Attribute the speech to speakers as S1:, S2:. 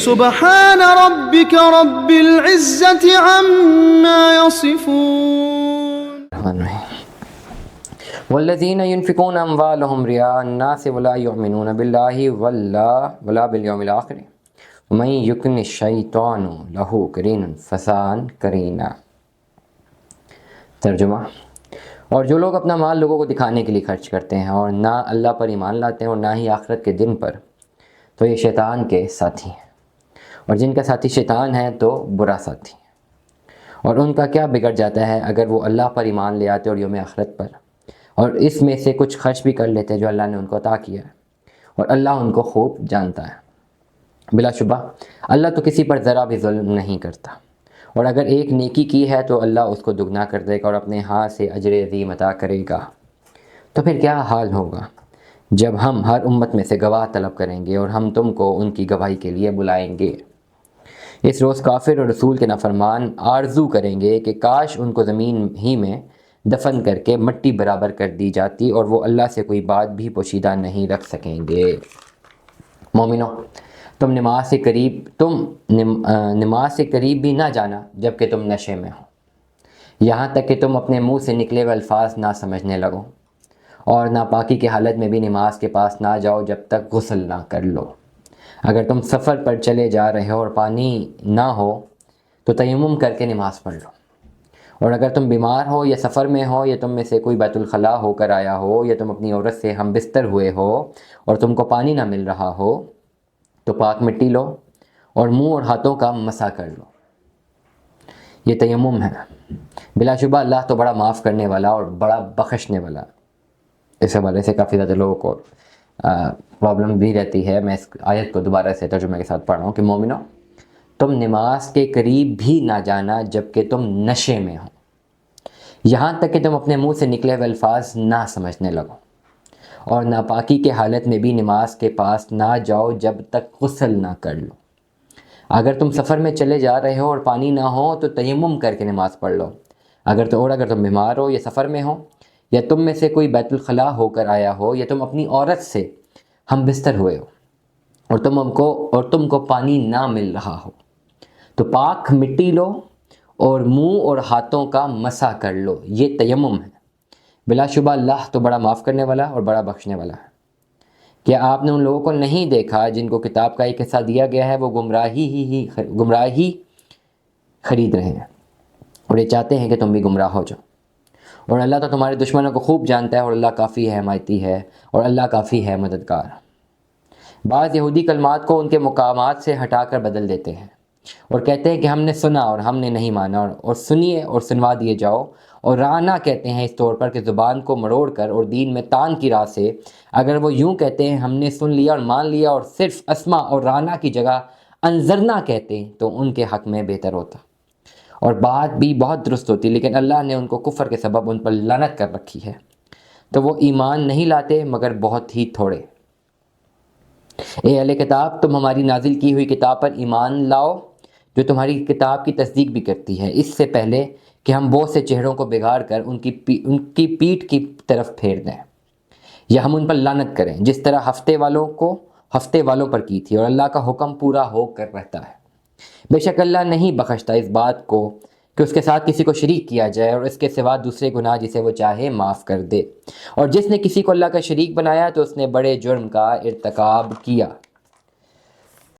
S1: سبحان ربك رب العزة عما يصفون.
S2: والذین ينفقون اموالهم رئاء الناس ولا يؤمنون بالله ولا باليوم الآخر ومن يكن الشیطان له قرین فساء قرینا. ترجمہ: اور جو لوگ اپنا مال لوگوں کو دکھانے کے لیے خرچ کرتے ہیں اور نہ اللہ پر ایمان لاتے ہیں اور نہ ہی آخرت کے دن پر، تو یہ شیطان کے ساتھی ہیں، اور جن کا ساتھی شیطان ہے تو برا ساتھی ہے، اور ان کا کیا بگڑ جاتا ہے اگر وہ اللہ پر ایمان لے آتے اور یوم آخرت پر، اور اس میں سے کچھ خرچ بھی کر لیتے جو اللہ نے ان کو عطا کیا ہے، اور اللہ ان کو خوب جانتا ہے۔ بلا شبہ اللہ تو کسی پر ذرا بھی ظلم نہیں کرتا، اور اگر ایک نیکی کی ہے تو اللہ اس کو دگنا کر دے گا اور اپنے ہاتھ سے اجر عظیم عطا کرے گا۔ تو پھر کیا حال ہوگا جب ہم ہر امت میں سے گواہ طلب کریں گے اور ہم تم کو ان کی گواہی کے لیے بلائیں گے۔ اس روز کافر اور رسول کے نافرمان آرزو کریں گے کہ کاش ان کو زمین ہی میں دفن کر کے مٹی برابر کر دی جاتی، اور وہ اللہ سے کوئی بات بھی پوشیدہ نہیں رکھ سکیں گے۔ مومنو، تم نماز سے قریب بھی نہ جانا جب کہ تم نشے میں ہو، یہاں تک کہ تم اپنے منہ سے نکلے ہوئے الفاظ نہ سمجھنے لگو، اور ناپاکی کی حالت میں بھی نماز کے پاس نہ جاؤ جب تک غسل نہ کر لو۔ اگر تم سفر پر چلے جا رہے ہو اور پانی نہ ہو تو تیمم کر کے نماز پڑھ لو، اور اگر تم بیمار ہو یا سفر میں ہو یا تم میں سے کوئی بیت الخلاء ہو کر آیا ہو یا تم اپنی عورت سے ہم بستر ہوئے ہو اور تم کو پانی نہ مل رہا ہو تو پاک مٹی لو اور منہ اور ہاتھوں کا مسح کر لو۔ یہ تیمم ہے۔ بلا شبہ اللہ تو بڑا معاف کرنے والا اور بڑا بخشنے والا۔ اس حوالے سے کافی زیادہ لوگوں کو پرابلم بھی رہتی ہے۔ میں اس آیت کو دوبارہ سے ترجمے کے ساتھ پڑھ رہا ہوں کہ مومنو، تم نماز کے قریب بھی نہ جانا جب کہ تم نشے میں ہو، یہاں تک کہ تم اپنے منہ سے نکلے ہوئے الفاظ نہ سمجھنے لگو، اور ناپاکی کے حالت میں بھی نماز کے پاس نہ جاؤ جب تک غسل نہ کر لو۔ اگر تم سفر میں چلے جا رہے ہو اور پانی نہ ہو تو تیمم کر کے نماز پڑھ لو۔ اگر تم بیمار ہو یا سفر میں ہو یا تم میں سے کوئی بیت الخلاء ہو کر آیا ہو یا تم اپنی عورت سے ہم بستر ہوئے ہو اور تم کو پانی نہ مل رہا ہو تو پاک مٹی لو اور منہ اور ہاتھوں کا مسح کر لو۔ یہ تیمم ہے۔ بلا شبہ اللہ تو بڑا معاف کرنے والا اور بڑا بخشنے والا ہے۔ کیا آپ نے ان لوگوں کو نہیں دیکھا جن کو کتاب کا ایک حصہ دیا گیا ہے، وہ گمراہی خرید رہے ہیں اور یہ چاہتے ہیں کہ تم بھی گمراہ ہو جاؤ، اور اللہ تو تمہارے دشمنوں کو خوب جانتا ہے، اور اللہ کافی ہے حمایتی ہے، اور اللہ کافی ہے مددگار۔ بعض یہودی کلمات کو ان کے مقامات سے ہٹا کر بدل دیتے ہیں اور کہتے ہیں کہ ہم نے سنا اور ہم نے نہیں مانا، اور سنیے اور سنوا دیے جاؤ، اور رانا کہتے ہیں اس طور پر کہ زبان کو مروڑ کر اور دین میں تان کی راہ سے اگر وہ یوں کہتے ہیں ہم نے سن لیا اور مان لیا، اور صرف اسما اور رانا کی جگہ انظرنا کہتے ہیں تو ان کے حق میں بہتر ہوتا، اور بات بھی بہت درست ہوتی، لیکن اللہ نے ان کو کفر کے سبب ان پر لعنت کر رکھی ہے، تو وہ ایمان نہیں لاتے مگر بہت ہی تھوڑے۔ اے اہل کتاب، تم ہماری نازل کی ہوئی کتاب پر ایمان لاؤ جو تمہاری کتاب کی تصدیق بھی کرتی ہے، اس سے پہلے کہ ہم بہت سے چہروں کو بگاڑ کر ان کی پیٹھ کی طرف پھیر دیں یا ہم ان پر لعنت کریں، جس طرح ہفتے والوں پر کی تھی، اور اللہ کا حکم پورا ہو کر رہتا ہے۔ بے شک اللہ نہیں بخشتا اس بات کو کہ اس کے ساتھ کسی کو شریک کیا جائے، اور اس کے سوا دوسرے گناہ جسے وہ چاہے معاف کر دے، اور جس نے کسی کو اللہ کا شریک بنایا تو اس نے بڑے جرم کا ارتکاب کیا۔